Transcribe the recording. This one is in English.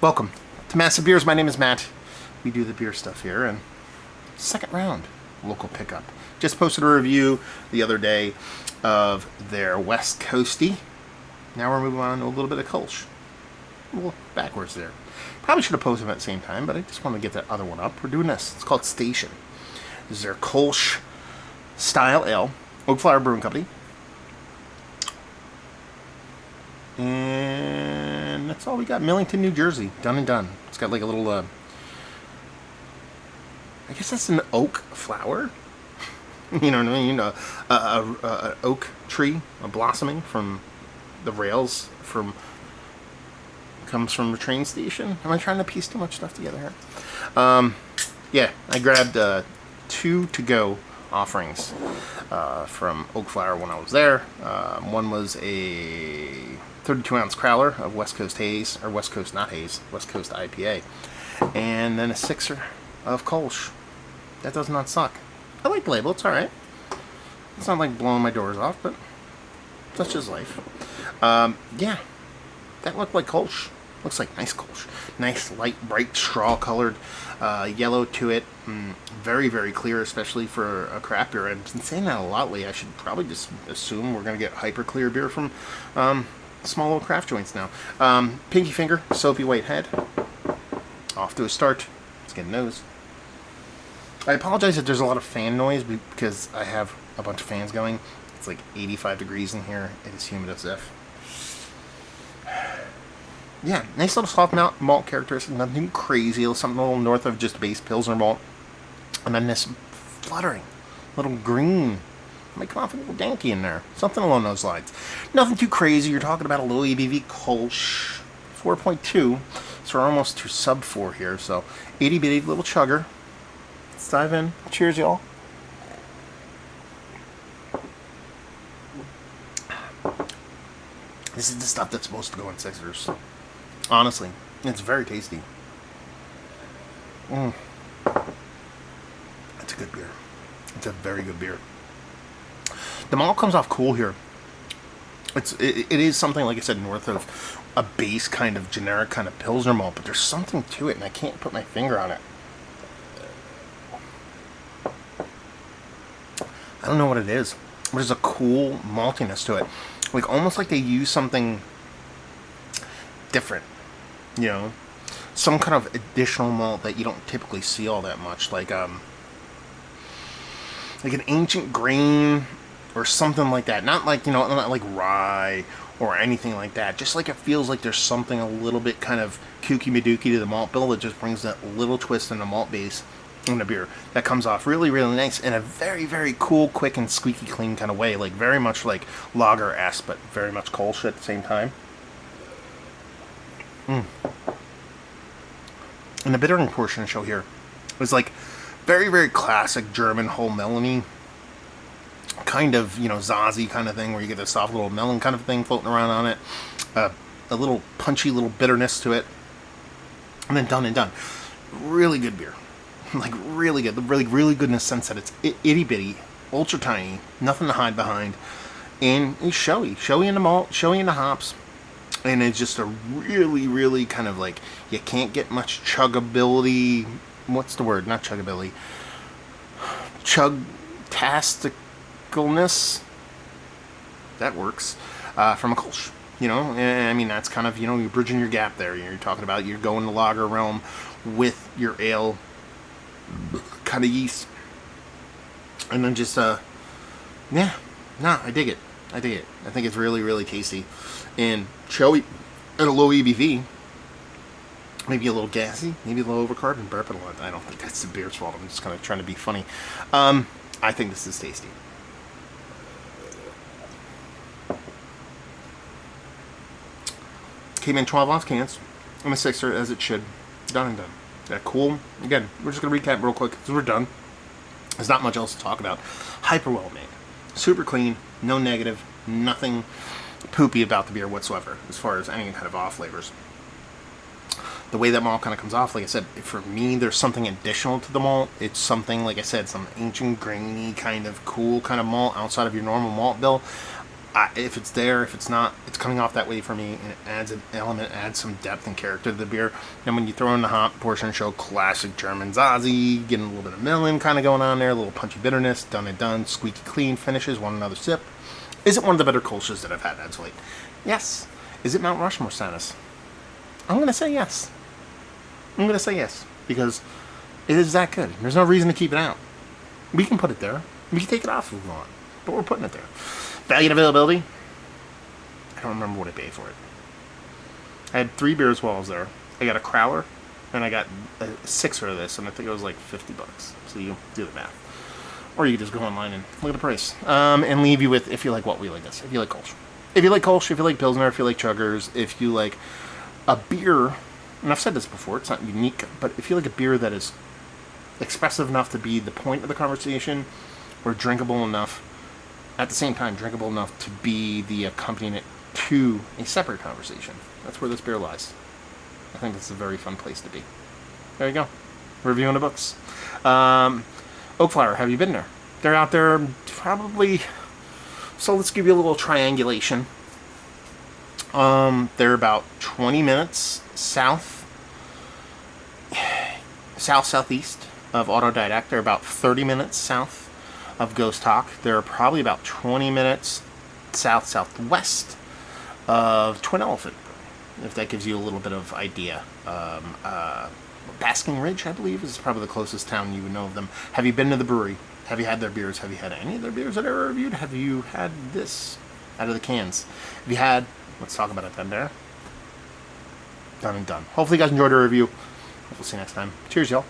Welcome to Massive Beers. My name is Matt. We do the beer stuff here, and second round local pickup. Just posted a review the other day of their West Coasty. Now we're moving on to a little bit of Kolsch. A little backwards there. Probably should have posted them at the same time, but I just want to get that other one up. We're doing this. It's called Station. This is their Kolsch Style Ale, Oakflower Brewing Company. And that's all we got. Millington, New Jersey. Done and done. It's got like a little, I guess that's an oak flower. You know what I mean? An oak tree, a blossoming from the rails comes from the train station. Am I trying to piece too much stuff together here? Yeah, I grabbed 2 to-go offerings from Oakflower when I was there. One was a 32-ounce crowler of West Coast Haze, or West Coast, not Haze, West Coast IPA. And then a 6er of Kolsch. That does not suck. I like the label, it's alright. It's not like blowing my doors off, but such is life. Yeah, that looked like Kolsch. Looks like nice Kolsch. Nice, light, bright, straw-colored yellow to it. Very, very clear, especially for a craft beer. I've been saying that a lot lately. I should probably just assume we're going to get hyper clear beer from small little craft joints now. Pinky finger, soapy white head. Off to a start. Let's get a nose. I apologize if there's a lot of fan noise because I have a bunch of fans going. It's like 85 degrees in here. It is humid as if. Yeah, nice little soft malt characteristic. Nothing crazy. Something a little north of just base Pilsner malt. And then this fluttering little green. Might come off a little danky in there. Something along those lines. Nothing too crazy. You're talking about a low ABV Kolsch 4.2. So we're almost to sub 4 here. So itty bitty little chugger. Let's dive in. Cheers, y'all. This is the stuff that's supposed to go in sixers. Honestly, it's very tasty. It's a good beer. It's a very good beer. The malt comes off cool here. It is something, like I said, north of a base kind of generic kind of Pilsner malt, but there's something to it, and I can't put my finger on it. I don't know what it is. There's a cool maltiness to it. Like, almost like they use something different. You know? Some kind of additional malt that you don't typically see all that much. Like an ancient grain or something like that. Not like, not like rye or anything like that. Just like it feels like there's something a little bit kind of kooky madooky to the malt bill that just brings that little twist in the malt base in the beer that comes off really, really nice in a very, very cool, quick, and squeaky clean kind of way. Like, very much like lager-esque, but very much Kolsch at the same time. And the bittering portion of the show here is like very, very classic German whole melony kind of, Zazie kind of thing, where you get this soft little melon kind of thing floating around on it. A little punchy little bitterness to it. And then done and done. Really good beer. Like, really good. Really good in the sense that it's itty bitty, ultra tiny, nothing to hide behind, and it's showy. Showy in the malt, showy in the hops, and it's just a really, really kind of like, you can't get much chuggability. What's the word? Not chuggability. Chug-tasticalness. That works. From a Kolsch. I mean, that's kind of, you're bridging your gap there. You're talking about you're going to lager realm with your ale kind of yeast, and then just I dig it. I think it's really, really tasty and showy at a low ABV. Maybe a little gassy, maybe a little overcarb and burp it a lot. I don't think that's the beer's fault. I'm just kind of trying to be funny. I think this is tasty. Came in 12-ounce cans and a 6er as it should. Done and done. That cool. Again, we're just going to recap real quick because we're done. There's not much else to talk about. Hyper well made. Super clean. No negative. Nothing poopy about the beer whatsoever as far as any kind of off flavors. The way that malt kind of comes off, like I said, for me, there's something additional to the malt. It's something, like I said, some ancient, grainy, kind of cool kind of malt outside of your normal malt bill. If it's there, if it's not, it's coming off that way for me, and it adds an element, adds some depth and character to the beer. And when you throw in the hop portion, show classic German Zazi, getting a little bit of melon kind of going on there, a little punchy bitterness, done and done, squeaky clean finishes, one another sip. Is it one of the better Kolsch's that I've had as late? Yes. Is it Mount Rushmore status? I'm going to say yes. I'm going to say yes, because it is that good. There's no reason to keep it out. We can put it there. We can take it off if we want, but we're putting it there. Value and availability? I don't remember what I paid for it. I had 3 beers while I was there. I got a crowler, and I got a 6er of this, and I think it was like $50. So you do the math. Or you just go online and look at the price. And leave you with, if you like what we like this. If you like Kolsch. If you like Kolsch, if you like Pilsner, if you like Chuggers, if you like a beer, and I've said this before, it's not unique, but if you like a beer that is expressive enough to be the point of the conversation, or drinkable enough, at the same time, drinkable enough to be the accompaniment to a separate conversation. That's where this beer lies. I think it's a very fun place to be. There you go. Reviewing the books. Oakflower, have you been there? They're out there probably... So let's give you a little triangulation. They're about 20 minutes southeast of Autodidact. They're about 30 minutes south of Ghost Talk. They're probably about 20 minutes southwest of Twin Elephant, if that gives you a little bit of idea. Basking Ridge, I believe, is probably the closest town you would know of them. Have you been to the brewery? Have you had their beers? Have you had any of their beers that I ever reviewed? Have you had this out of the cans? Have you had... Let's talk about it then there. Done and done. Hopefully you guys enjoyed our review. We'll see you next time. Cheers, y'all.